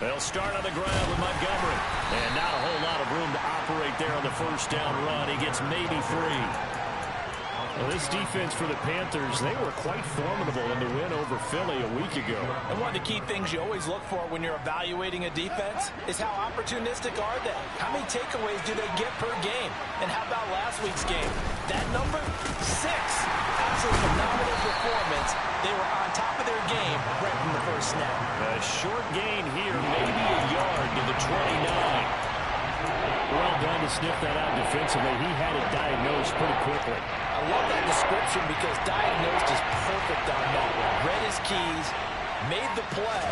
They'll start on the ground with Montgomery. And not a whole lot of room to operate there on the first down run. He gets maybe 3. Well, this defense for the Panthers, they were quite formidable in the win over Philly a week ago. And one of the key things you always look for when you're evaluating a defense is how opportunistic are they? How many takeaways do they get per game? And how about last week's game? That number, 6. Absolutely phenomenal performance. They were on top of their game right from the first snap. A short gain here, maybe a yard to the 29. Well done to sniff that out defensively. He had it diagnosed pretty quickly. I love that description because diagnosed is perfect on that one. Read his keys, made the play,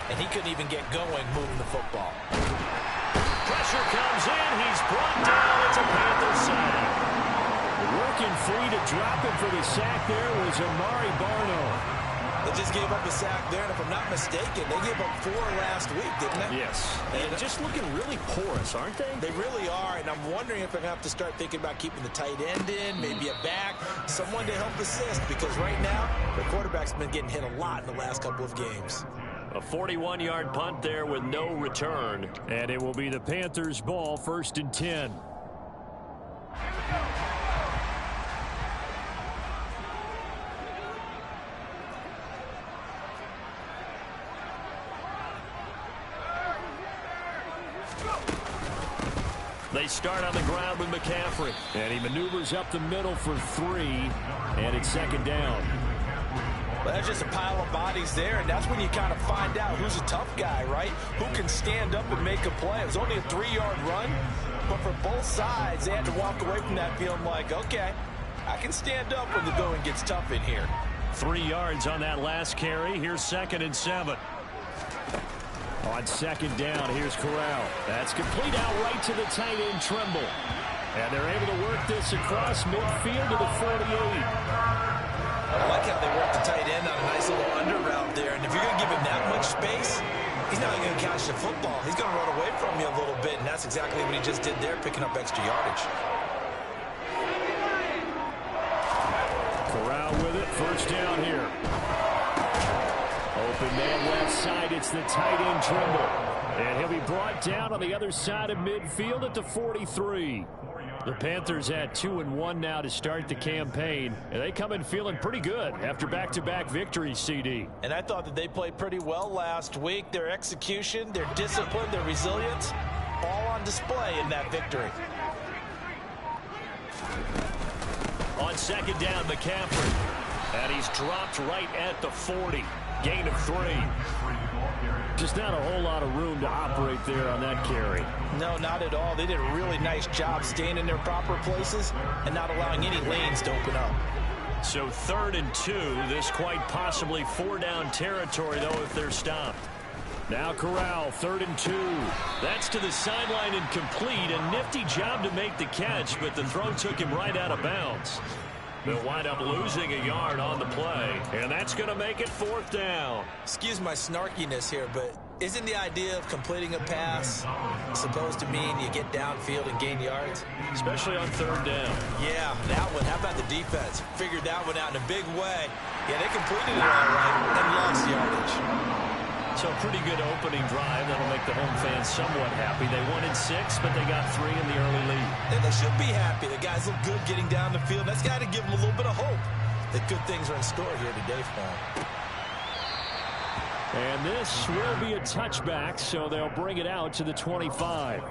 and he couldn't even get going moving the football. Pressure comes in. He's brought down. It's a Panther sack. Working free to drop him for the sack there was Amari Barno. They just gave up a sack there, and if I'm not mistaken, they gave up 4 last week, didn't they? Yes. And just looking really porous, aren't they? They really are, and I'm wondering if they're going to have to start thinking about keeping the tight end in, maybe a back, someone to help assist, because right now, their quarterback's been getting hit a lot in the last couple of games. A 41-yard punt there with no return. And it will be the Panthers' ball, 1st and 10. They start on the ground with McCaffrey. And he maneuvers up the middle for 3. And it's 2nd down. Well, that's just a pile of bodies there, and that's when you kind of find out who's a tough guy, right? Who can stand up and make a play. It was only a 3-yard run, but for both sides, they had to walk away from that feeling like, okay, I can stand up when the going gets tough in here. 3 yards on that last carry. Here's 2nd and 7. On 2nd down, here's Corral. That's complete out right to the tight end, Trimble. And they're able to work this across midfield to the 48. I like how they work the tight end on a nice little under route there. And if you're going to give him that much space, he's not going to catch the football. He's going to run away from you a little bit, and that's exactly what he just did there, picking up extra yardage. Corral with it, 1st down here. Open man left side, it's the tight end Trimble. And he'll be brought down on the other side of midfield at the 43. The Panthers at 2-1 now to start the campaign. And they come in feeling pretty good after back-to-back victories, CD. And I thought that they played pretty well last week. Their execution, their discipline, their resilience, all on display in that victory. On 2nd down, McCaffrey. And he's dropped right at the 40. Gain of 3. Just not a whole lot of room to operate there on that carry. No, not at all. They did a really nice job staying in their proper places and not allowing any lanes to open up. So 3rd and 2. This quite possibly 4-down territory, though, if they're stopped. Now Corral, 3rd and 2. That's to the sideline and complete. A nifty job to make the catch, but the throw took him right out of bounds. They'll wind up losing a yard on the play, and that's going to make it 4th down. Excuse my snarkiness here, but isn't the idea of completing a pass supposed to mean you get downfield and gain yards? Especially on 3rd down. Yeah, that one. How about the defense? Figured that one out in a big way. Yeah, they completed it all right and lost yardage. So a pretty good opening drive. That'll make the home fans somewhat happy. They won in 6, but they got 3 in the early lead. And they should be happy. The guys look good getting down the field. That's got to give them a little bit of hope that good things are in store here today for them. And this will be a touchback, so they'll bring it out to the 25.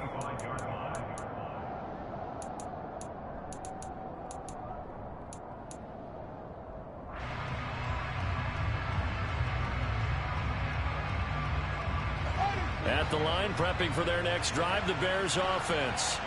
At the line, prepping for their next drive, the Bears offense.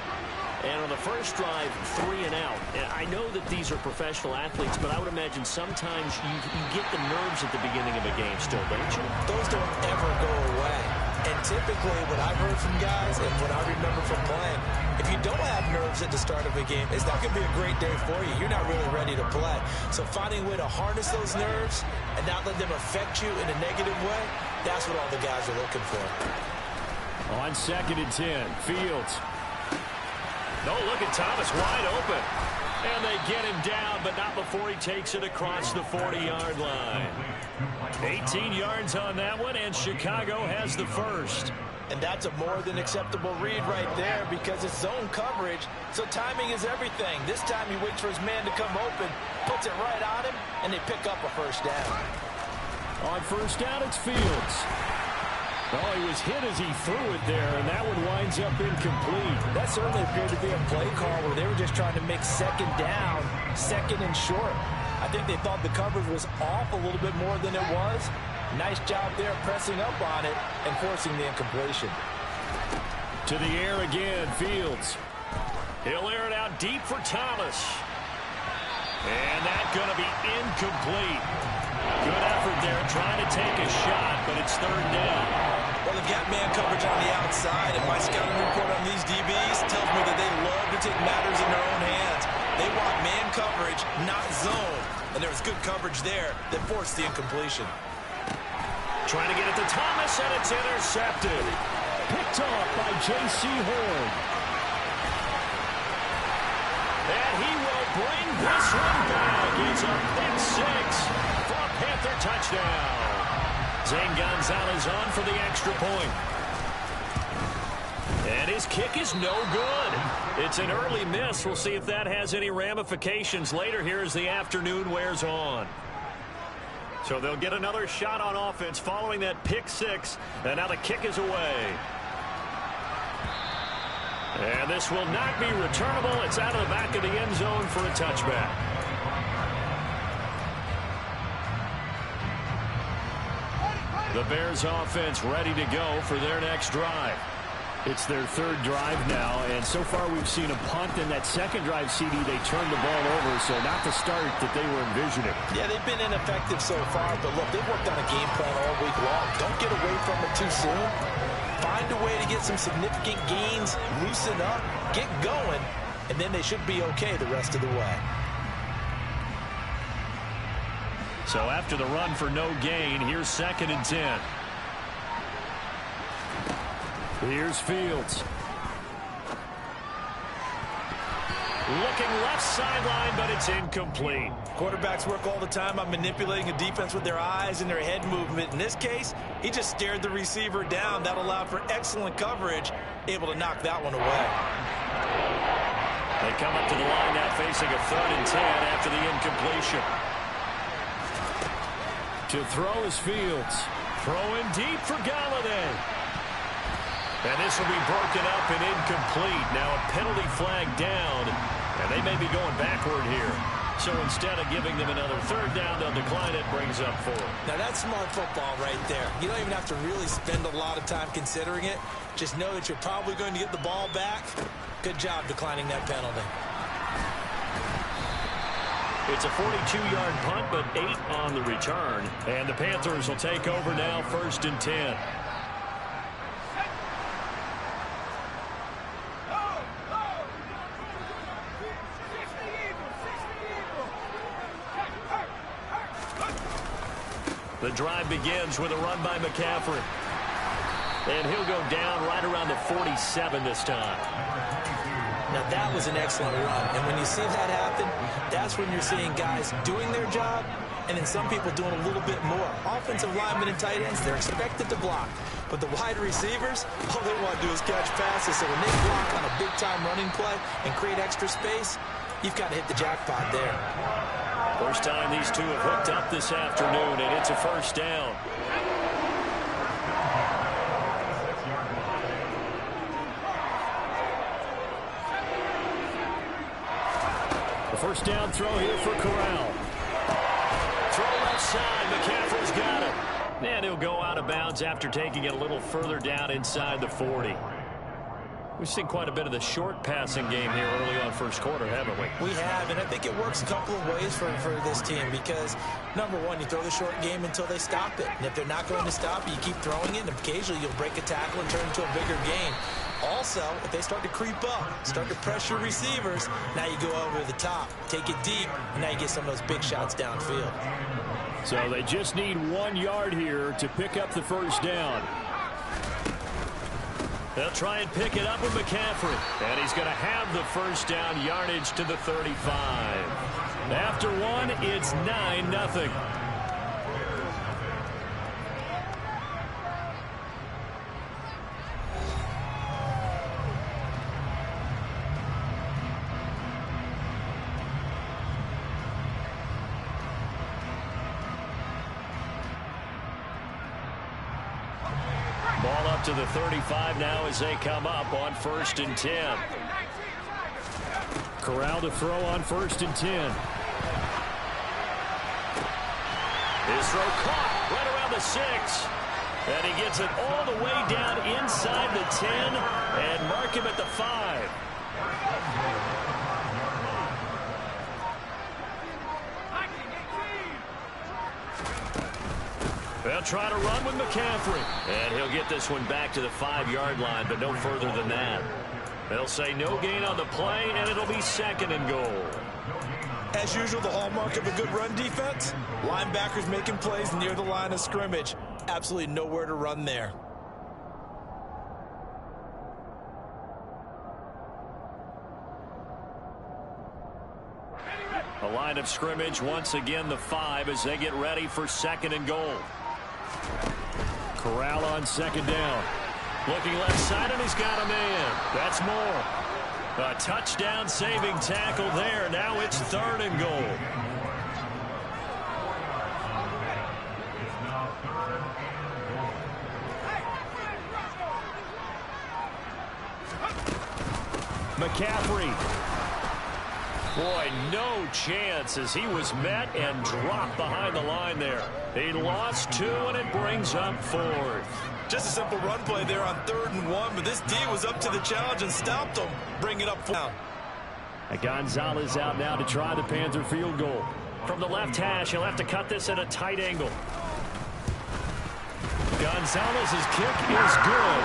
And on the first drive, 3 and out. And I know that these are professional athletes, but I would imagine sometimes you get the nerves at the beginning of a game still, don't you? Those don't ever go away. And typically, what I've heard from guys and what I remember from playing, if you don't have nerves at the start of a game, it's not going to be a great day for you. You're not really ready to play. So finding a way to harness those nerves and not let them affect you in a negative way, that's what all the guys are looking for. On 2nd and 10, Fields. Oh, look at Thomas wide open. And they get him down, but not before he takes it across the 40-yard line. 18 yards on that one, and Chicago has the first. And that's a more than acceptable read right there because it's zone coverage, so timing is everything. This time he waits for his man to come open, puts it right on him, and they pick up a first down. On first down, it's Fields. Oh, he was hit as he threw it there, and that one winds up incomplete. That certainly appeared to be a play call where they were just trying to make second down, second and short. I think they thought the coverage was off a little bit more than it was. Nice job there pressing up on it and forcing the incompletion. To the air again, Fields. He'll air it out deep for Thomas. And that's going to be incomplete. Good effort there trying to take a shot, but it's third down. Well, they've got man coverage on the outside, and my scouting report on these DBs tells me that they love to take matters in their own hands. They want man coverage, not zone. And there was good coverage there that forced the incompletion. Trying to get it to Thomas, and it's intercepted. Picked off by J.C. Horn. And he will bring this one back. It's a pick six for a Panther touchdown. Zane Gonzalez on for the extra point. And his kick is no good. It's an early miss. We'll see if that has any ramifications later here as the afternoon wears on. So they'll get another shot on offense following that pick six. And now the kick is away. And this will not be returnable. It's out of the back of the end zone for a touchback. The Bears offense ready to go for their next drive. It's their third drive now, and so far we've seen a punt. In that second drive, CD, they turned the ball over, so not the start that they were envisioning. Yeah, they've been ineffective so far, but look, they've worked on a game plan all week long. Don't get away from it too soon. Find a way to get some significant gains, loosen up, get going, and then they should be okay the rest of the way. So after the run for no gain, here's 2nd and 10. Here's Fields. Looking left sideline, but it's incomplete. Quarterbacks work all the time on manipulating a defense with their eyes and their head movement. In this case, he just stared the receiver down. That allowed for excellent coverage, able to knock that one away. They come up to the line now facing a 3rd and 10 after the incompletion. To throw is Fields. Throwing deep for Galladay. And this will be broken up and incomplete. Now a penalty flag down, and they may be going backward here. So instead of giving them another 3rd down, they'll decline it, brings up 4. Now that's smart football right there. You don't even have to really spend a lot of time considering it. Just know that you're probably going to get the ball back. Good job declining that penalty. It's a 42-yard punt, but 8 on the return. And the Panthers will take over now, 1st and 10. The drive begins with a run by McCaffrey. And he'll go down right around the 47 this time. Now that was an excellent run. And when you see that happen, that's when you're seeing guys doing their job and then some people doing a little bit more. Offensive linemen and tight ends, they're expected to block. But the wide receivers, all they want to do is catch passes. So when they block on a big-time running play and create extra space, you've got to hit the jackpot there. First time these two have hooked up this afternoon, and it's a 1st down. The 1st down throw here for Corral. Throw left side. McCaffrey's got it. And he'll go out of bounds after taking it a little further down inside the 40. We've seen quite a bit of the short passing game here early on first quarter, haven't we? We have, and I think it works a couple of ways for this team because, number one, you throw the short game until they stop it. And if they're not going to stop it, you keep throwing it, and occasionally you'll break a tackle and turn it into a bigger gain. Also, if they start to creep up, start to pressure receivers, now you go over the top, take it deep, and now you get some of those big shots downfield. So they just need 1 yard here to pick up the 1st down. They'll try and pick it up with McCaffrey. And he's going to have the first down yardage to the 35. After one, it's 9-0. Ball up to the 35 now as they come up on 1st and 10. Corral to throw on 1st and 10. His throw caught right around the 6. And he gets it all the way down inside the 10 and mark him at the 5. They'll try to run with McCaffrey. And he'll get this one back to the 5-yard line, but no further than that. They'll say no gain on the play, and it'll be 2nd and goal. As usual, the hallmark of a good run defense, linebackers making plays near the line of scrimmage. Absolutely nowhere to run there. A line of scrimmage, once again the 5 as they get ready for 2nd and goal. Corral on 2nd down. Looking left side, and he's got a man. That's more. A touchdown saving tackle there. Now it's 3rd and goal. McCaffrey. Boy, no chance as he was met and dropped behind the line there. He lost 2, and it brings up 4th. Just a simple run play there on 3rd and 1, but this D was up to the challenge and stopped him. Bring it up down. Gonzalez out now to try the Panther field goal. From the left hash, he'll have to cut this at a tight angle. Gonzalez's kick is good.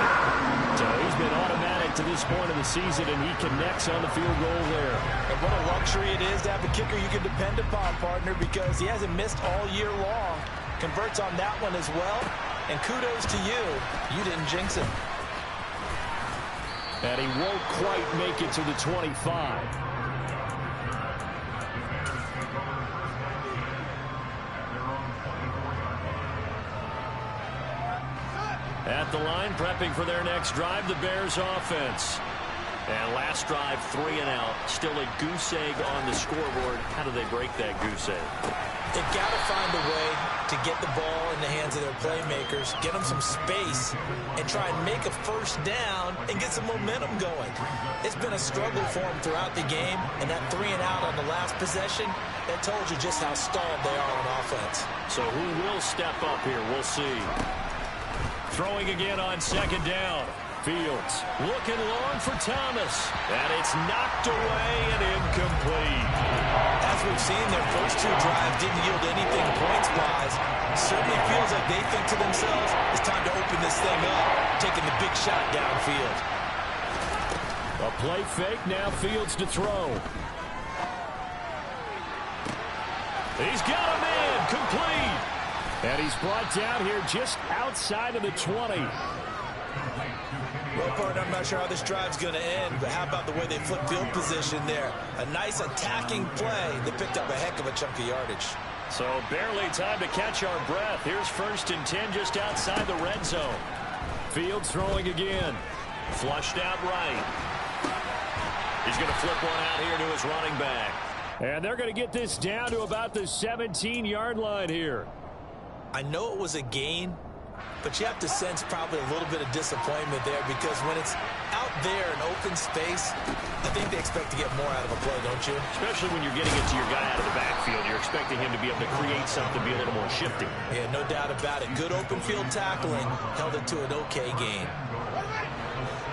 So he's been automatic to this point of the season, and he connects on the field goal there. And what a luxury it is to have a kicker you can depend upon, partner, because he hasn't missed all year long. Converts on that one as well. And kudos to you. You didn't jinx him. And he won't quite make it to the 25. At the line, prepping for their next drive, the Bears offense. And last drive, 3 and out. Still a goose egg on the scoreboard. How do they break that goose egg? They've got to find a way to get the ball in the hands of their playmakers, get them some space, and try and make a first down and get some momentum going. It's been a struggle for them throughout the game, and that 3 and out on the last possession, that told you just how stalled they are on offense. So who will step up here? We'll see. Throwing again on 2nd down. Fields looking long for Thomas. And it's knocked away and incomplete. As we've seen, their first 2 drives didn't yield anything points-wise. Certainly feels like they think to themselves, it's time to open this thing up, taking the big shot downfield. A play fake, now Fields to throw. He's got a man, complete. And he's brought down here just outside of the 20. Well, partner, I'm not sure how this drive's going to end, but how about the way they flip field position there? A nice attacking play. They picked up a heck of a chunk of yardage. So barely time to catch our breath. Here's 1st and 10 just outside the red zone. Fields throwing again. Flushed out right. He's going to flip one out here to his running back. And they're going to get this down to about the 17-yard line here. I know it was a gain, but you have to sense probably a little bit of disappointment there because when it's out there in open space, I think they expect to get more out of a play, don't you? Especially when you're getting it to your guy out of the backfield. You're expecting him to be able to create something, be a little more shifty. Yeah, no doubt about it. Good open field tackling held it to an okay gain.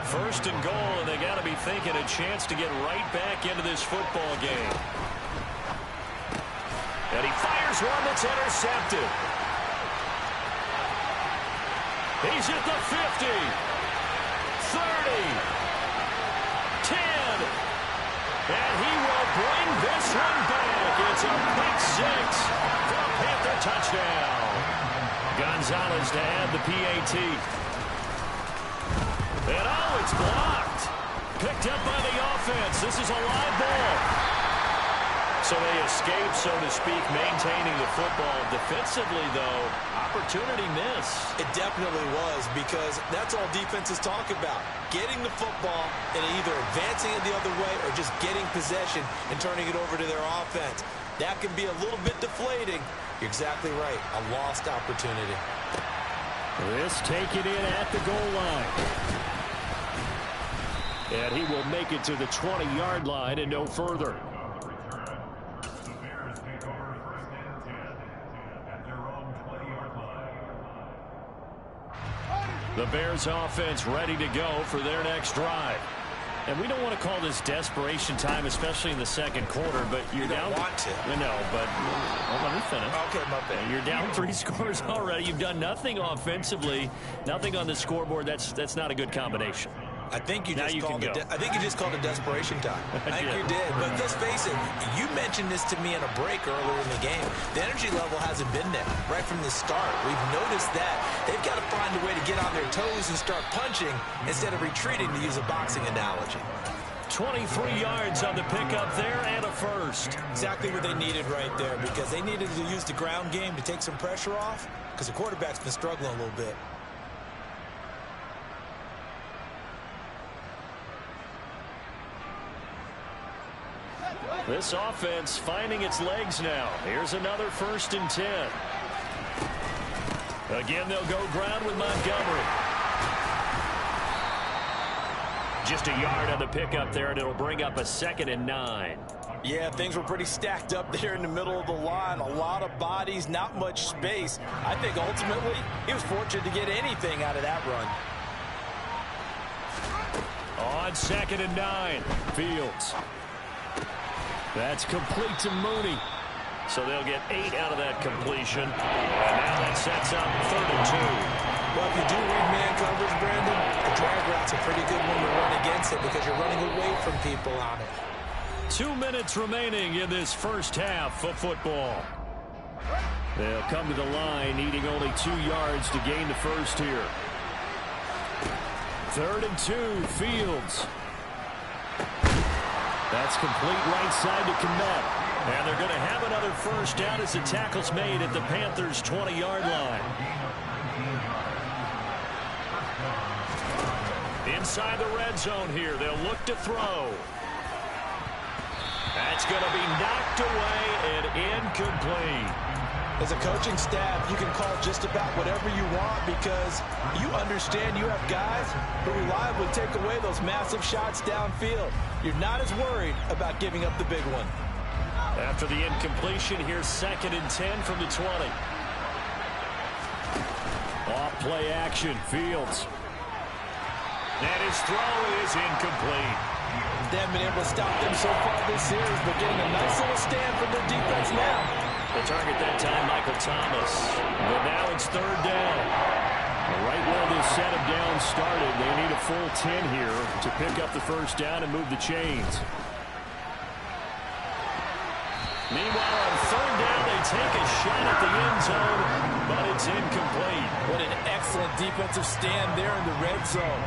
1st and goal, and they got to be thinking a chance to get right back into this football game. And he fires one that's intercepted. He's at the 50, 30, 10, and he will bring this one back. It's a pick 6 for a Panther touchdown. Gonzalez to add the PAT. And oh, it's blocked. Picked up by the offense. This is a live ball. So they escape, so to speak, maintaining the football. Defensively, though, opportunity miss. It definitely was, because that's all defenses talk about. Getting the football and either advancing it the other way or just getting possession and turning it over to their offense. That can be a little bit deflating. You're exactly right. A lost opportunity. This taken in at the goal line. And he will make it to the 20-yard line and no further. The Bears offense ready to go for their next drive. And we don't want to call this desperation time, especially in the second quarter, but you're down. You don't want to. No, but well, let me finish. Okay, my bad. You're down 3 scores already. You've done nothing offensively, nothing on the scoreboard. That's not a good combination. I think you just called it desperation time. I think you did. But let's face it, you mentioned this to me in a break earlier in the game. The energy level hasn't been there right from the start. We've noticed that. They've got to find a way to get on their toes and start punching instead of retreating, to use a boxing analogy. 23 yards on the pickup there and a first. Exactly what they needed right there, because they needed to use the ground game to take some pressure off, because the quarterback's been struggling a little bit. This offense finding its legs now. Here's another 1st and 10. Again, they'll go ground with Montgomery. Just a yard on the pickup there, and it'll bring up a 2nd and 9. Yeah, things were pretty stacked up there in the middle of the line. A lot of bodies, not much space. I think ultimately he was fortunate to get anything out of that run. On 2nd and 9, Fields. That's complete to Mooney. So they'll get 8 out of that completion. And now that sets up 3rd and 2. Well, if you do read man coverage, Brandon, the drag route's a pretty good one to run against it, because you're running away from people on it. 2 minutes remaining in this first half of football. They'll come to the line, needing only 2 yards to gain the first here. 3rd and 2, Fields. That's complete right side to Kmet. And they're going to have another first down as the tackle's made at the Panthers' 20-yard line. Inside the red zone here. They'll look to throw. That's going to be knocked away and incomplete. As a coaching staff, you can call just about whatever you want, because you understand you have guys who reliably take away those massive shots downfield. You're not as worried about giving up the big one. After the incompletion, here's 2nd and 10 from the 20. Off play action, Fields. And his throw is incomplete. They haven't been able to stop them so far this series, but getting a nice little stand from their defense now. The target that time, Michael Thomas. But now it's 3rd down. Right where this set of downs started, they need a full 10 here to pick up the first down and move the chains. Meanwhile, on 3rd down, they take a shot at the end zone, but it's incomplete. What an excellent defensive stand there in the red zone.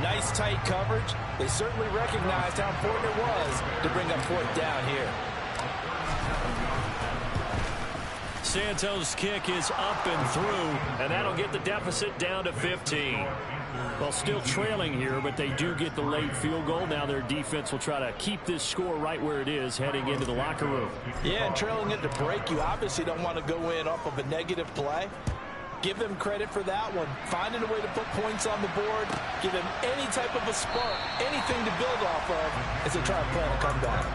Nice tight coverage. They certainly recognized how important it was to bring up 4th down here. Santos' kick is up and through, and that'll get the deficit down to 15. Well, still trailing here, but they do get the late field goal. Now their defense will try to keep this score right where it is heading into the locker room. Yeah, and trailing it to break, you obviously don't want to go in off of a negative play. Give them credit for that one. Finding a way to put points on the board, give them any type of a spark, anything to build off of as they try to plan a comeback.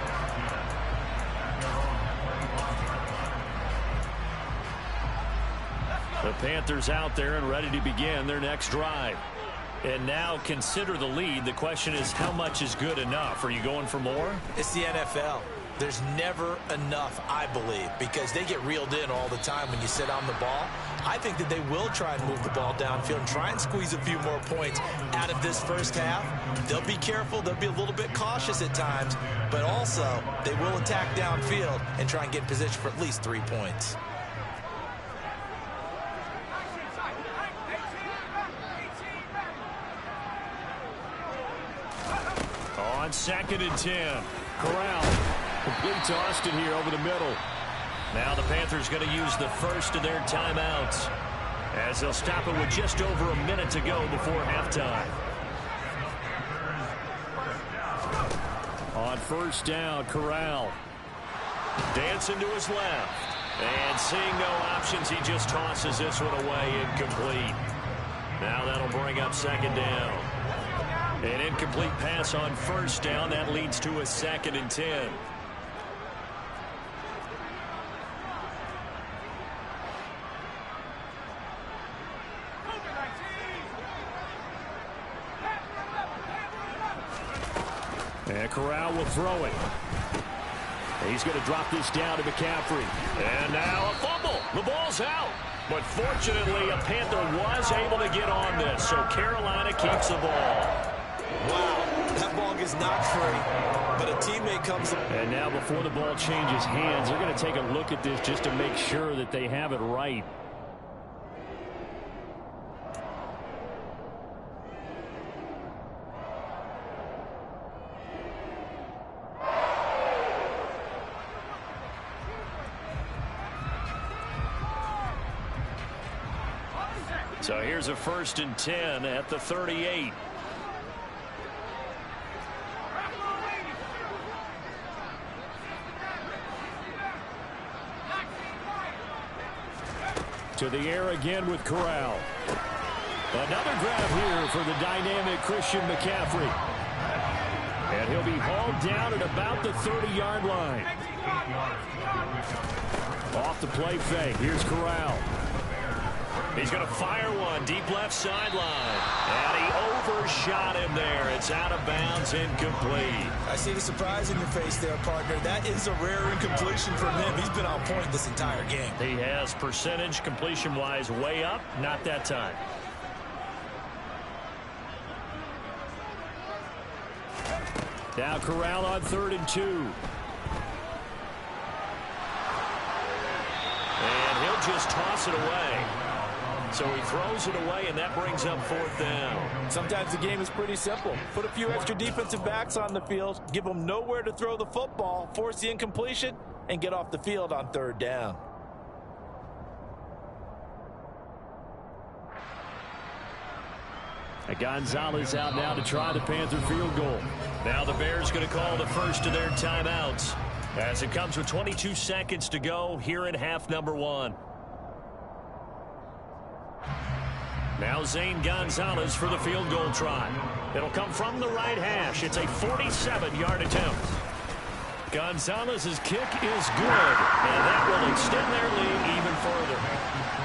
The Panthers out there and ready to begin their next drive. And now consider the lead. The question is, how much is good enough? Are you going for more? It's the NFL. There's never enough, I believe, because they get reeled in all the time when you sit on the ball. I think that they will try and move the ball downfield and try and squeeze a few more points out of this first half. They'll be careful. They'll be a little bit cautious at times, but also they will attack downfield and try and get in position for at least 3 points. 2nd and 10. Corral completes Austin here over the middle. Now the Panthers going to use the first of their timeouts as they'll stop it with just over a minute to go before halftime. On 1st down, Corral. Dancing to his left. And seeing no options, he just tosses this one away incomplete. Now that'll bring up 2nd down. An incomplete pass on 1st down. That leads to a 2nd and 10. And Corral will throw it. He's going to drop this down to McCaffrey. And now a fumble. The ball's out. But fortunately, a Panther was able to get on this, so Carolina keeps the ball. Wow, that ball gets knocked free, but a teammate comes. And now before the ball changes hands, they're going to take a look at this just to make sure that they have it right. So here's a 1st and 10 at the 38. To the air again with Corral. Another grab here for the dynamic Christian McCaffrey. And he'll be hauled down at about the 30-yard line. Off the play fake. Here's Corral. He's going to fire one deep left sideline. And he overshot him there. It's out of bounds, incomplete. I see the surprise in your face there, partner. That is a rare incompletion from him. He's been on point this entire game. He has percentage completion-wise way up. Not that time. Now Corral on 3rd and 2. And he'll just toss it away. So he throws it away, and that brings up 4th down. Sometimes the game is pretty simple. Put a few extra defensive backs on the field, give them nowhere to throw the football, force the incompletion, and get off the field on 3rd down. Gonzalez out now to try the Panther field goal. Now the Bears going to call the first of their timeouts as it comes with 22 seconds to go here in half number 1. Now Zane Gonzalez for the field goal try. It'll come from the right hash. It's a 47-yard attempt. Gonzalez's kick is good, and that will extend their lead even further.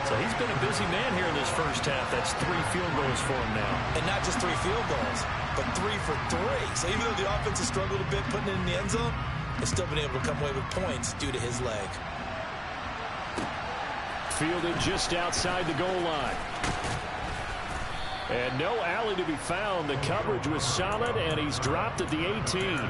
So he's been a busy man here in this first half. That's 3 field goals for him now. And not just 3 field goals, but 3 for 3. So even though the offense has struggled a bit putting it in the end zone, they've still been able to come away with points due to his leg. Fielded just outside the goal line. And no alley to be found. The coverage was solid, and he's dropped at the 18.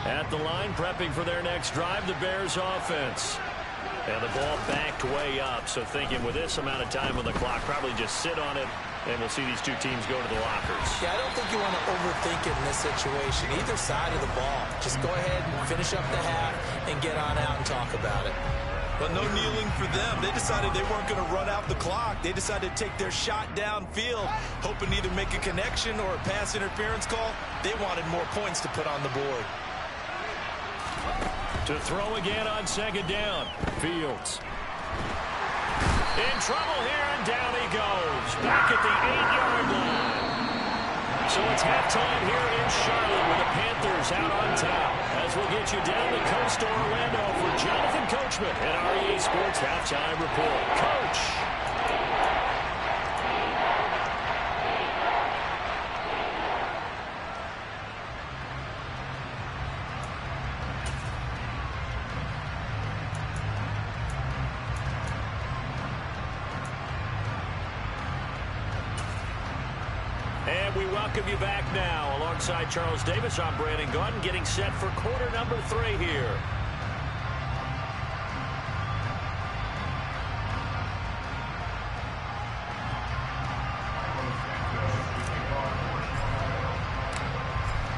At the line, prepping for their next drive, the Bears offense. And the ball backed way up, so thinking with this amount of time on the clock, probably just sit on it, and we'll see these two teams go to the lockers. Yeah, I don't think you want to overthink it in this situation. Either side of the ball. Just go ahead and finish up the half and get on out and talk about it. But no kneeling for them. They decided they weren't going to run out the clock. They decided to take their shot downfield, hoping to either make a connection or a pass interference call. They wanted more points to put on the board. To throw again on 2nd down. Fields. In trouble here, and down he goes. Back at the 8-yard line. So it's halftime here in Charlotte with the Panthers out on top. As we'll get you down the coast to Orlando for Jonathan Coachman at our EA Sports Halftime Report. Coach. And we welcome you back now. Alongside Charles Davis, I'm Brandon Gaudin, getting set for quarter number 3 here.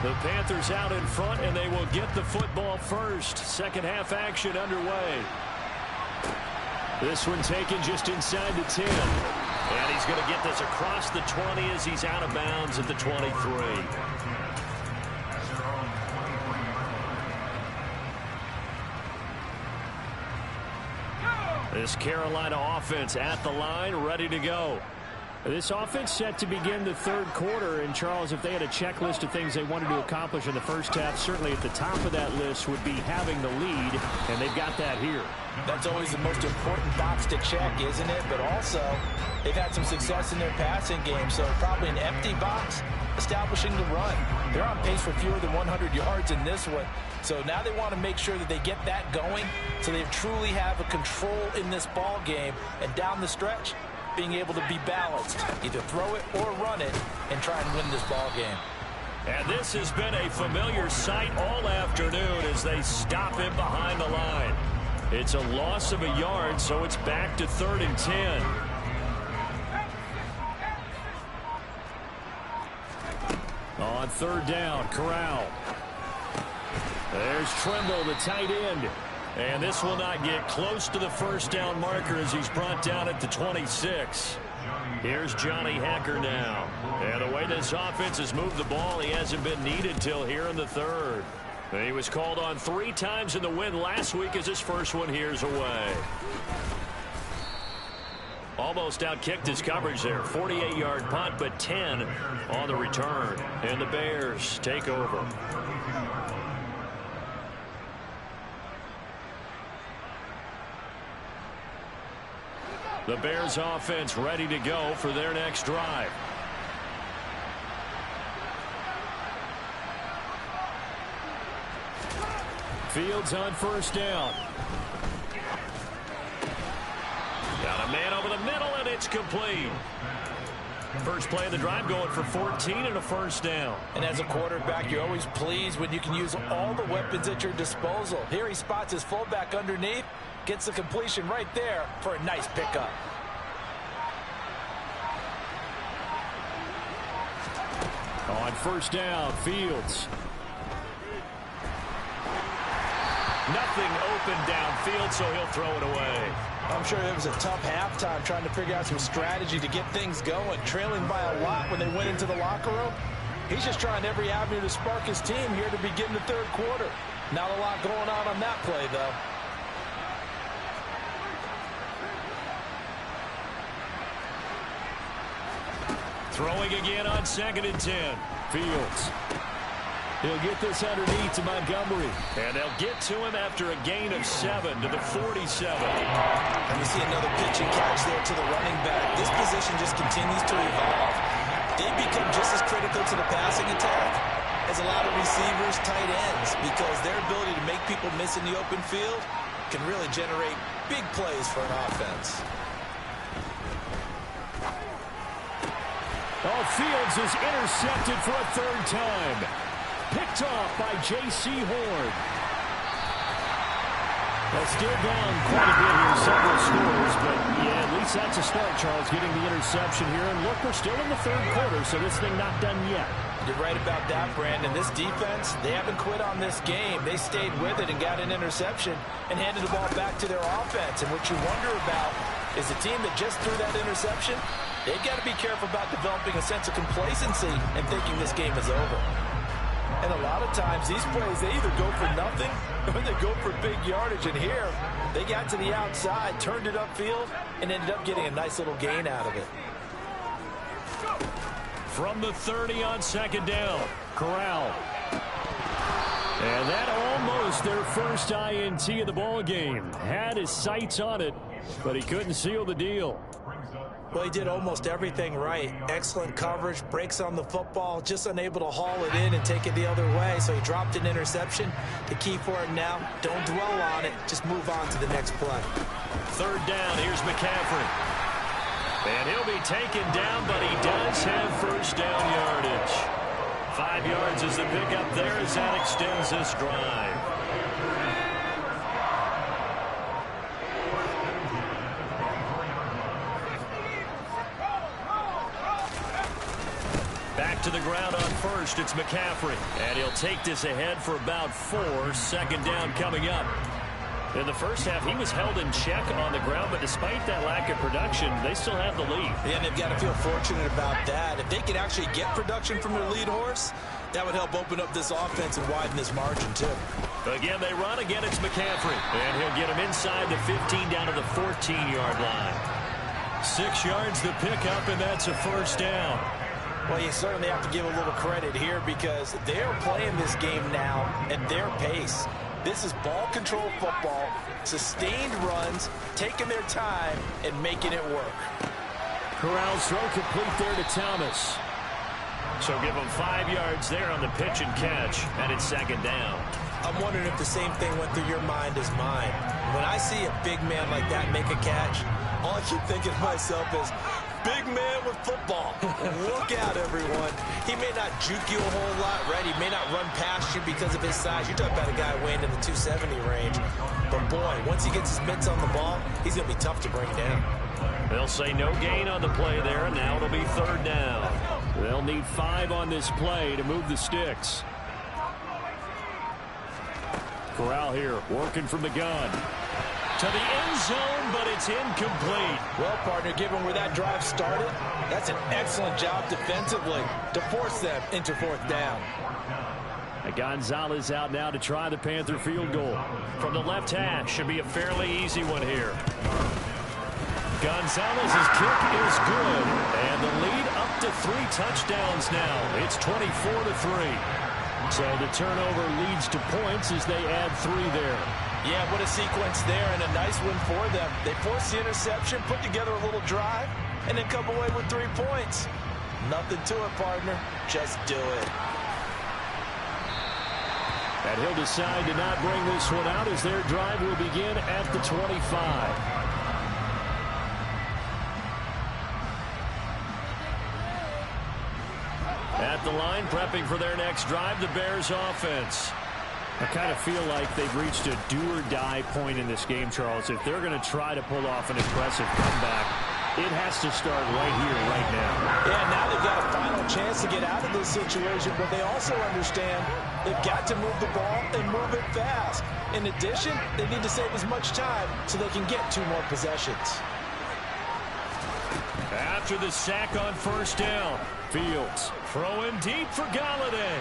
The Panthers out in front, and they will get the football first. Second half action underway. This one taken just inside the 10. And he's going to get this across the 20 as he's out of bounds at the 23. This Carolina offense at the line, ready to go. This offense set to begin the third quarter. And, Charles, if they had a checklist of things they wanted to accomplish in the first half, certainly at the top of that list would be having the lead, and they've got that here. That's always the most important box to check, isn't it? But also, they've had some success in their passing game, so probably an empty box establishing the run. They're on pace for fewer than 100 yards in this one. So now they want to make sure that they get that going so they truly have a control in this ball game. And down the stretch, being able to be balanced, either throw it or run it, and try and win this ball game. And this has been a familiar sight all afternoon as they stop him behind the line. It's a loss of a yard, so it's back to 3rd and 10. On 3rd down, Corral. There's Trimble, the tight end. And this will not get close to the first down marker as he's brought down at the 26. Here's Johnny Hacker now. And the way this offense has moved the ball, he hasn't been needed till here in the 3rd. And he was called on 3 times in the win last week as his first one here's away. Almost outkicked his coverage there. 48-yard punt, but 10 on the return. And the Bears take over. The Bears offense ready to go for their next drive. Fields on 1st down. Got a man over the middle, and it's complete. First play of the drive going for 14 and a 1st down. And as a quarterback, you're always pleased when you can use all the weapons at your disposal. Here he spots his fullback underneath, gets the completion right there for a nice pickup. On 1st down, Fields. Nothing open downfield, so he'll throw it away. I'm sure it was a tough halftime trying to figure out some strategy to get things going. Trailing by a lot when they went into the locker room. He's just trying every avenue to spark his team here to begin the 3rd quarter. Not a lot going on that play, though. Throwing again on 2nd and 10. Fields. He'll get this underneath to Montgomery. And they'll get to him after a gain of 7 to the 47. And you see another pitch and catch there to the running back. This position just continues to evolve. They become just as critical to the passing attack as a lot of receivers, tight ends, because their ability to make people miss in the open field can really generate big plays for an offense. Oh, Fields is intercepted for a 3rd time. Picked off by J.C. Horn. Well, still down quite a bit here, several scores, but yeah, at least that's a start, Charles, getting the interception here. And look, we're still in the 3rd quarter, so this thing not done yet. You're right about that, Brandon. This defense, they haven't quit on this game. They stayed with it and got an interception and handed the ball back to their offense. And what you wonder about is the team that just threw that interception, they've got to be careful about developing a sense of complacency and thinking this game is over. And a lot of times, these plays, they either go for nothing or they go for big yardage. And here, they got to the outside, turned it upfield, and ended up getting a nice little gain out of it. From the 30 on 2nd down, Corral. And that almost their first INT of the ball game. Had his sights on it, but he couldn't seal the deal. Well, he did almost everything right. Excellent coverage, breaks on the football, just unable to haul it in and take it the other way. So he dropped an interception. The key for him now, don't dwell on it. Just move on to the next play. 3rd down, here's McCaffrey. And he'll be taken down, but he does have 1st down yardage. 5 yards is the pickup there as that extends this drive. Back to the ground on first. It's McCaffrey. And he'll take this ahead for about 4. Second down coming up. In the first half, he was held in check on the ground, but despite that lack of production, they still have the lead. Yeah, and they've got to feel fortunate about that. If they could actually get production from their lead horse, that would help open up this offense and widen this margin, too. Again, they run. Again, it's McCaffrey. And he'll get him inside the 15 down to the 14-yard line. 6 yards to pick up, and that's a first down. Well, you certainly have to give a little credit here because they're playing this game now at their pace. This is ball control football, sustained runs, taking their time, and making it work. Corral's throw complete there to Thomas. So give him 5 yards there on the pitch and catch, and it's second down. I'm wondering if the same thing went through your mind as mine. When I see a big man like that make a catch, all I keep thinking to myself is, big man with football. Look out, everyone. He may not juke you a whole lot, right? He may not run past you because of his size. You're talking about a guy weighing in the 270 range. But, boy, once he gets his mitts on the ball, he's going to be tough to bring down. They'll say no gain on the play there, and now it'll be third down. They'll need 5 on this play to move the sticks. Corral here working from the gun. To the end zone, but it's incomplete. Well, partner, given where that drive started, that's an excellent job defensively to force them into fourth down. Gonzalez out now to try the Panther field goal. From the left hash, should be a fairly easy one here. Gonzalez's kick is good, and the lead up to 3 touchdowns now. It's 24-3. So the turnover leads to points as they add 3 there. Yeah, what a sequence there, and a nice win for them. They forced the interception, put together a little drive, and then come away with 3 points. Nothing to it, partner. Just do it. And he'll decide to not bring this one out as their drive will begin at the 25. At the line, prepping for their next drive, the Bears offense. I kind of feel like they've reached a do-or-die point in this game, Charles. If they're going to try to pull off an impressive comeback, it has to start right here, right now. Yeah, now they've got a final chance to get out of this situation, but they also understand they've got to move the ball and move it fast. In addition, they need to save as much time so they can get 2 more possessions. After the sack on first down, Fields throwing deep for Galladay.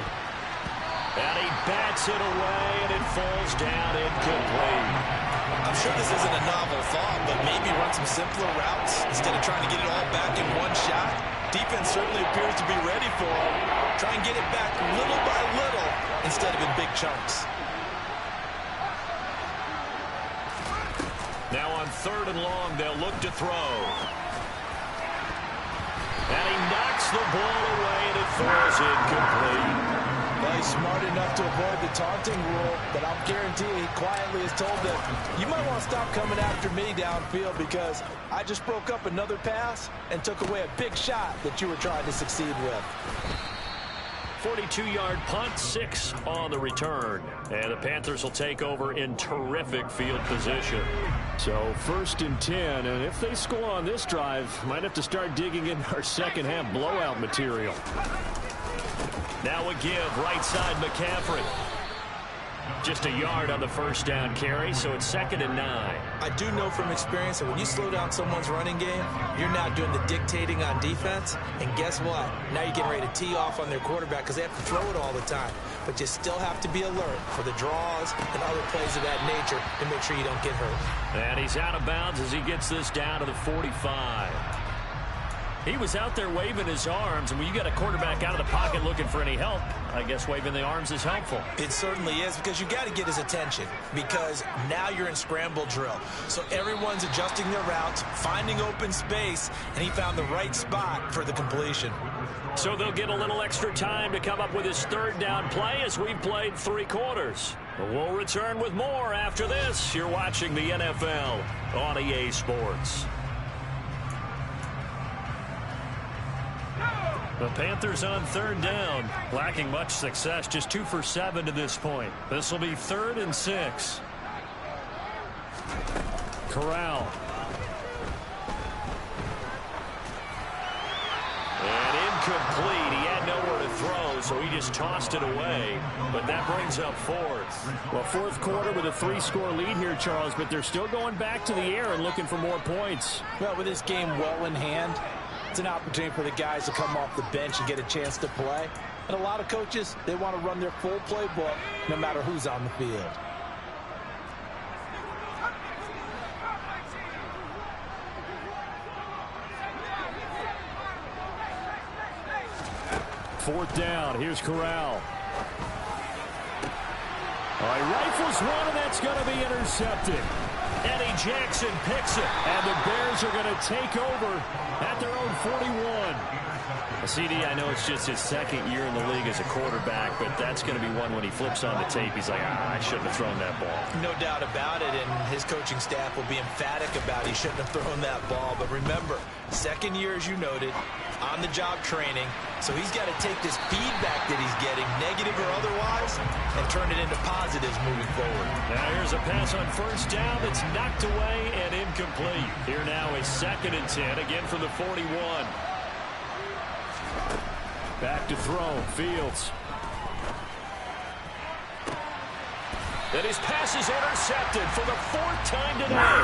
And he bats it away, and it falls down incomplete. I'm sure this isn't a novel thought, but maybe run some simpler routes instead of trying to get it all back in one shot. Defense certainly appears to be ready for him. Try and get it back little by little instead of in big chunks. Now on 3rd and long, they'll look to throw. And he knocks the ball away, and it falls incomplete. Well, he's smart enough to avoid the taunting rule, but I'll guarantee he quietly is told that you might want to stop coming after me downfield because I just broke up another pass and took away a big shot that you were trying to succeed with. 42-yard punt, 6 on the return. And the Panthers will take over in terrific field position. So 1st and 10, and if they score on this drive, might have to start digging in our second-half blowout material. Now a give, right side McCaffrey. Just a yard on the first down carry, so it's 2nd and 9. I do know from experience that when you slow down someone's running game, you're now doing the dictating on defense. And guess what? Now you're getting ready to tee off on their quarterback because they have to throw it all the time. But you still have to be alert for the draws and other plays of that nature to make sure you don't get hurt. And he's out of bounds as he gets this down to the 45. He was out there waving his arms, and when you got a quarterback out of the pocket looking for any help, I guess waving the arms is helpful. It certainly is because you got to get his attention because now you're in scramble drill. So everyone's adjusting their routes, finding open space, and he found the right spot for the completion. So they'll get a little extra time to come up with his 3rd down play as we've played 3 quarters. We'll return with more after this. You're watching the NFL on EA Sports. The Panthers on 3rd down, lacking much success, just 2 for 7 to this point. This will be 3rd and 6. Corral. And incomplete. He had no throw, so he just tossed it away. But that brings up fourth. Well, fourth quarter with a 3-score lead here, Charles, but they're still going back to the air and looking for more points. Well, with this game well in hand, it's an opportunity for the guys to come off the bench and get a chance to play. And a lot of coaches, they want to run their full playbook no matter who's on the field. Fourth down. Here's Corral. All right, rifles one, and that's going to be intercepted. Eddie Jackson picks it. And the Bears are going to take over at their own 41. CD, I know it's just his second year in the league as a quarterback, but that's going to be one when he flips on the tape. He's like, I shouldn't have thrown that ball. No doubt about it, and his coaching staff will be emphatic about he shouldn't have thrown that ball. But remember, second year, as you noted, on-the-job training, so he's got to take this feedback that he's getting, negative or otherwise, and turn it into positives moving forward. Now here's a pass on first down that's knocked away and incomplete. Here now is 2nd and 10, again from the 41. Back to throw. Fields. And his pass is intercepted for the 4th time today.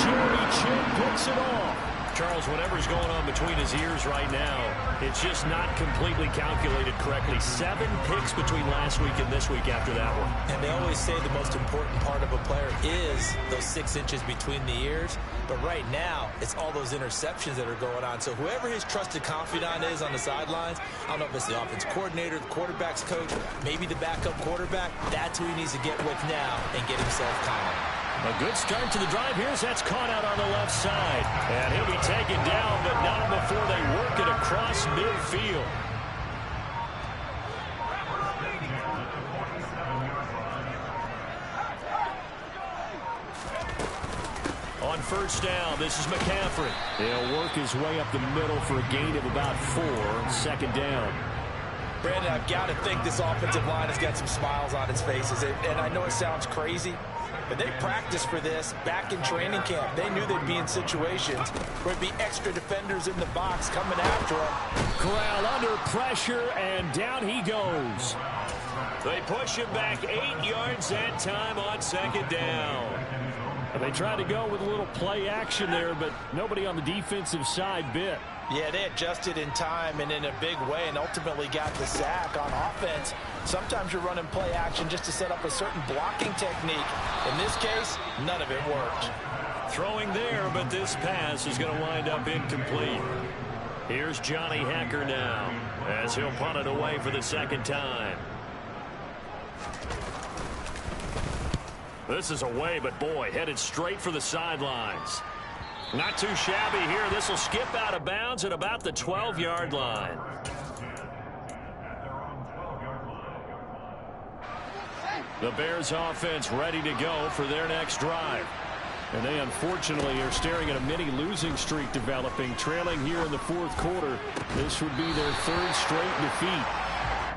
Jeremy Chin picks it off. Charles, whatever's going on between his ears right now, it's just not completely calculated correctly. 7 picks between last week and this week after that one. And they always say the most important part of a player is those 6 inches between the ears. But right now, it's all those interceptions that are going on. So whoever his trusted confidant is on the sidelines, I don't know if it's the offense coordinator, the quarterback's coach, maybe the backup quarterback, that's who he needs to get with now and get himself calm. A good start to the drive here as that's caught out on the left side. And he'll be taken down, but not before they work it across midfield. On first down, this is McCaffrey. He'll work his way up the middle for a gain of about 4. 2nd down. Brandon, I've got to think this offensive line has got some smiles on its faces. And I know it sounds crazy, but they practiced for this back in training camp. They knew they'd be in situations where there'd be extra defenders in the box coming after them. Corral under pressure, and down he goes. They push him back 8 yards that time on 2nd down. And they tried to go with a little play action there, but nobody on the defensive side bit. Yeah, they adjusted in time and in a big way and ultimately got the sack on offense. Sometimes you're running play action just to set up a certain blocking technique. In this case, none of it worked. Throwing there, but this pass is going to wind up incomplete. Here's Johnny Hecker now as he'll punt it away for the 2nd time. This is away, but boy, headed straight for the sidelines. Not too shabby here. This will skip out of bounds at about the 12-yard line. The Bears offense ready to go for their next drive. And they unfortunately are staring at a mini losing streak developing, trailing here in the 4th quarter. This would be their 3rd straight defeat.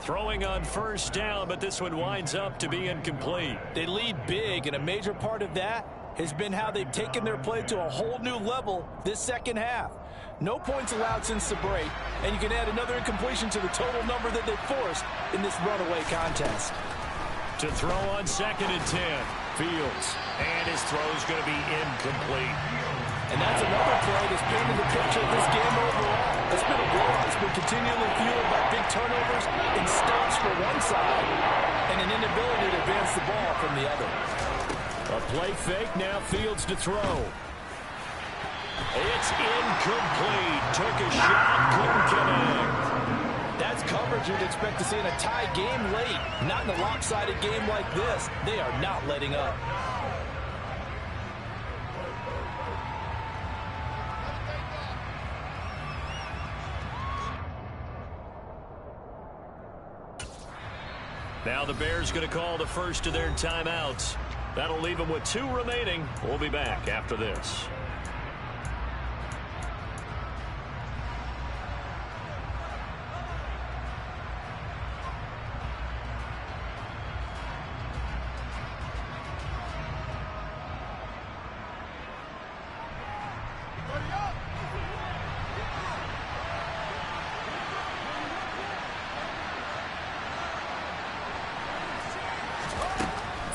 Throwing on first down, but this one winds up to be incomplete. They lead big, and a major part of that has been how they've taken their play to a whole new level this 2nd half. No points allowed since the break, and you can add another incompletion to the total number that they forced in this runaway contest. To throw on 2nd and 10. Fields. And his throw's going to be incomplete. And that's another play that's painted the picture of this game overall. It's been a blowout. It's been continually fueled by big turnovers and stops for one side and an inability to advance the ball from the other. A play fake, now Fields to throw. It's incomplete. Took a shot, couldn't connect. That's coverage you'd expect to see in a tie game late. Not in a lopsided game like this. They are not letting up. Now the Bears going to call the first of their timeouts. That'll leave them with 2 remaining. We'll be back after this.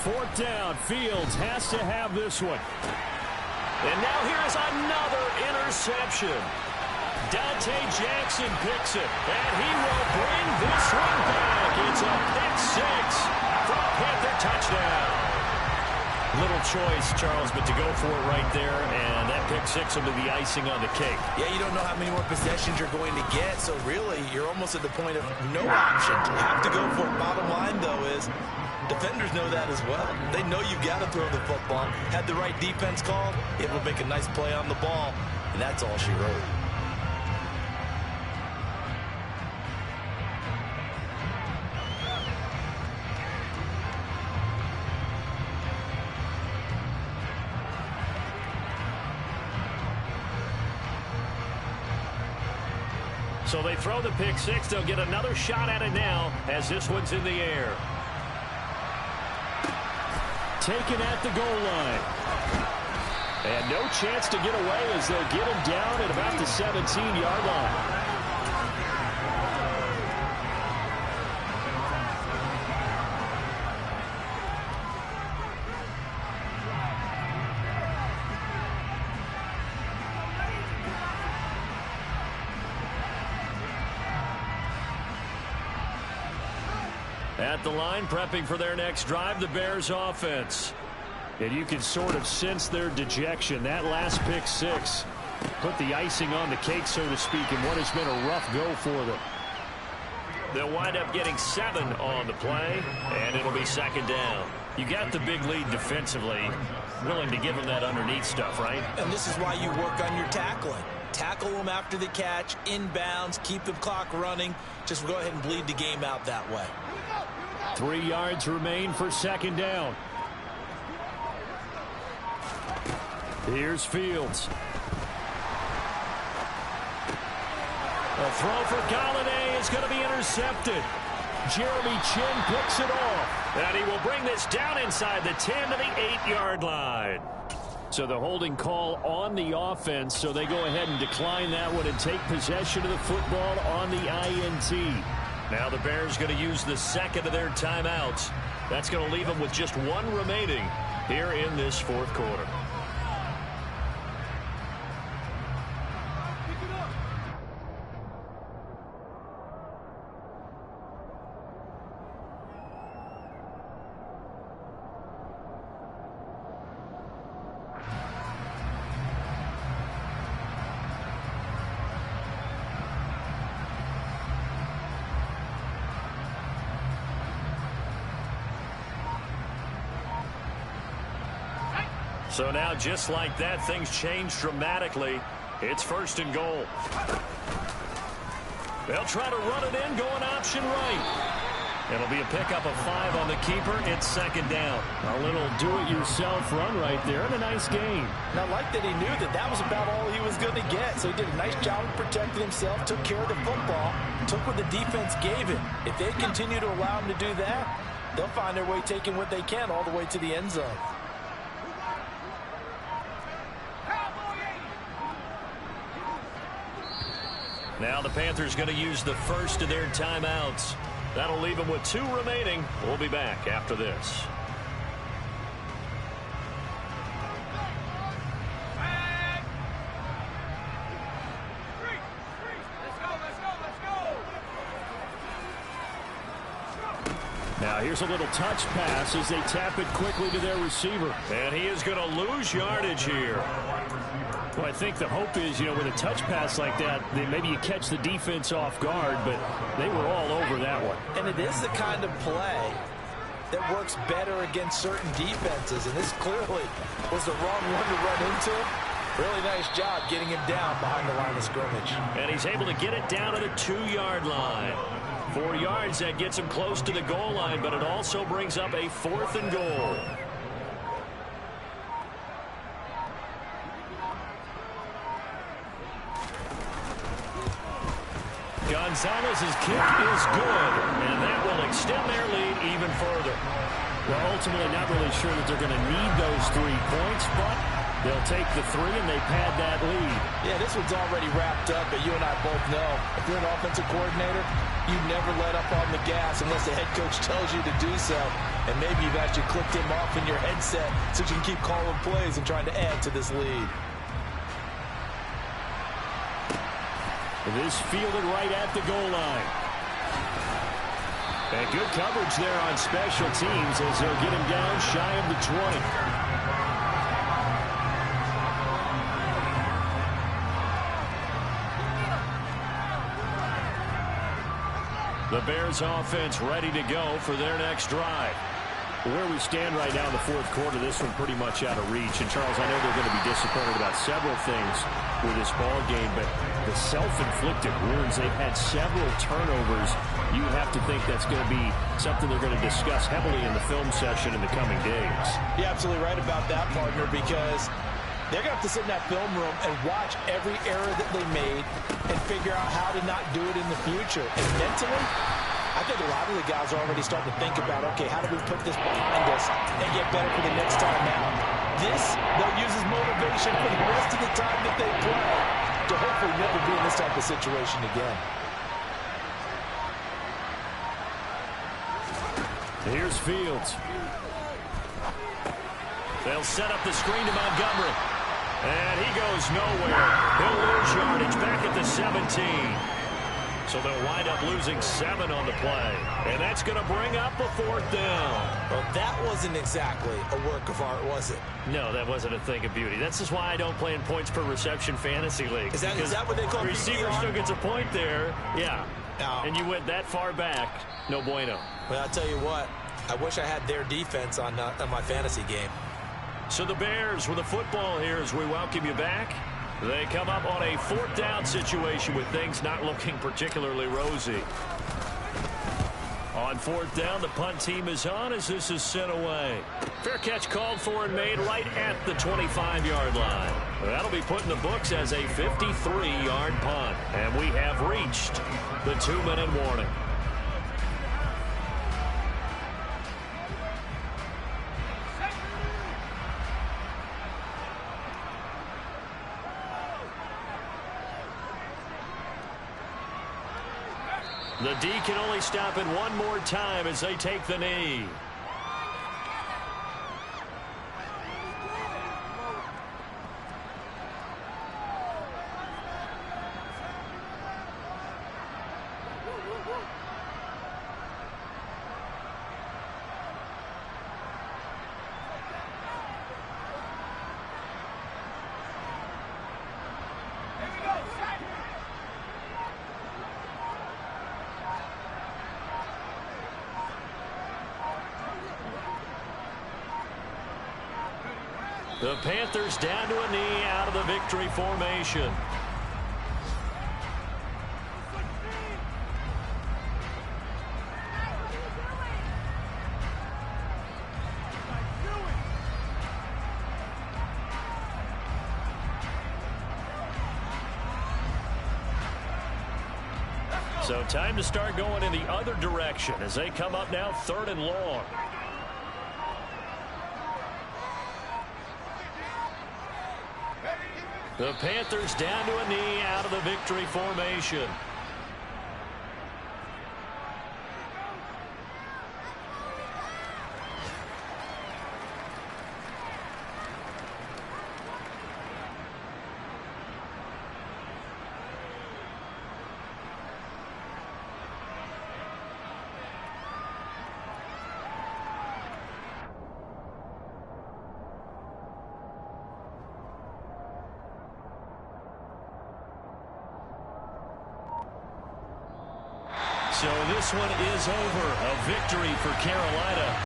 4th down. Fields has to have this one. And now here is another interception. Dante Jackson picks it, and he will bring this one back. It's a pick six for a Panther touchdown. Little choice, Charles, but to go for it right there, and that pick six will be the icing on the cake. Yeah, you don't know how many more possessions you're going to get, so really you're almost at the point of no option. You have to go for it. Bottom line, though, is defenders know that as well. They know you've got to throw the football. Had the right defense called, it will make a nice play on the ball, and that's all she wrote. So they throw the pick six. They'll get another shot at it now as this one's in the air. Taken at the goal line. And no chance to get away as they'll get him down at about the 17-yard line. At the line, prepping for their next drive, the Bears offense. And you can sort of sense their dejection. That last pick six put the icing on the cake, so to speak, in what has been a rough go for them. They'll wind up getting 7 on the play, and it'll be 2nd down. You got the big lead defensively, willing to give them that underneath stuff, right? And this is why you work on your tackling. Tackle them after the catch, inbounds, keep the clock running. Just go ahead and bleed the game out that way. 3 yards remain for 2nd down. Here's Fields. A throw for Galladay is going to be intercepted. Jeremy Chin picks it off. And he will bring this down inside the 10 to the 8-yard line. So the holding call on the offense, so they go ahead and decline that one and take possession of the football on the INT. Now the Bears going to use the 2nd of their timeouts. That's going to leave them with just 1 remaining here in this 4th quarter. So now, just like that, things change dramatically. It's 1st and goal. They'll try to run it in, going option right. It'll be a pickup of 5 on the keeper. It's 2nd down. A little do-it-yourself run right there, and a nice game. And I like that he knew that that was about all he was going to get. So he did a nice job of protecting himself, took care of the football, took what the defense gave him. If they continue to allow him to do that, they'll find their way taking what they can all the way to the end zone. Now the Panthers going to use the 1st of their timeouts. That'll leave them with 2 remaining. We'll be back after this. Now here's a little touch pass as they tap it quickly to their receiver. And he is going to lose yardage here. Well, I think the hope is, with a touch pass like that, then maybe you catch the defense off guard, but they were all over that one. And it is the kind of play that works better against certain defenses, and this clearly was the wrong one to run into. Really nice job getting him down behind the line of scrimmage. And he's able to get it down to the 2-yard line. 4 yards, that gets him close to the goal line, but it also brings up a 4th and goal. Gonzalez's kick is good, and that will extend their lead even further. Well, ultimately, not really sure that they're going to need those 3 points, but they'll take the 3 and they pad that lead. Yeah, this one's already wrapped up, but you and I both know if you're an offensive coordinator, you never let up on the gas unless the head coach tells you to do so. And maybe you've actually clicked him off in your headset so you can keep calling plays and trying to add to this lead. This fielded right at the goal line. And good coverage there on special teams as they'll get him down shy of the 20. The Bears offense ready to go for their next drive. Where we stand right now in the fourth quarter, this one pretty much out of reach. And, Charles, I know they're going to be disappointed about several things with this ball game, but the self-inflicted wounds, they've had several turnovers. You have to think that's going to be something they're going to discuss heavily in the film session in the coming days. You're absolutely right about that, partner, because they're going to have to sit in that film room and watch every error that they made and figure out how to not do it in the future. And mentally, I think a lot of the guys are already starting to think about, okay, how do we put this behind us and get better for the next time out? This, they'll use as motivation for the rest of the time that they play to hopefully never be in this type of situation again. Here's Fields. They'll set up the screen to Montgomery. And he goes nowhere. He'll lose yardage back at the 17. So they'll wind up losing 7 on the play. And that's going to bring up a 4th down. Well, that wasn't exactly a work of art, was it? No, that wasn't a thing of beauty. That's just why I don't play in points per reception fantasy league. Is that what they call the receiver PPR? still gets a point there. Yeah. No. And you went that far back. No bueno. Well, I'll tell you what. I wish I had their defense on my fantasy game. So the Bears with a football here as we welcome you back. They come up on a 4th down situation with things not looking particularly rosy. On 4th down, the punt team is on as this is sent away. Fair catch called for and made right at the 25-yard line. That'll be put in the books as a 53-yard punt. And we have reached the 2-minute warning. The D can only stop it one more time as they take the knee. The Panthers down to a knee out of the victory formation. So time to start going in the other direction as they come up now 3rd and long. The Panthers down to a knee out of the victory formation. So this one is over. A victory for Carolina.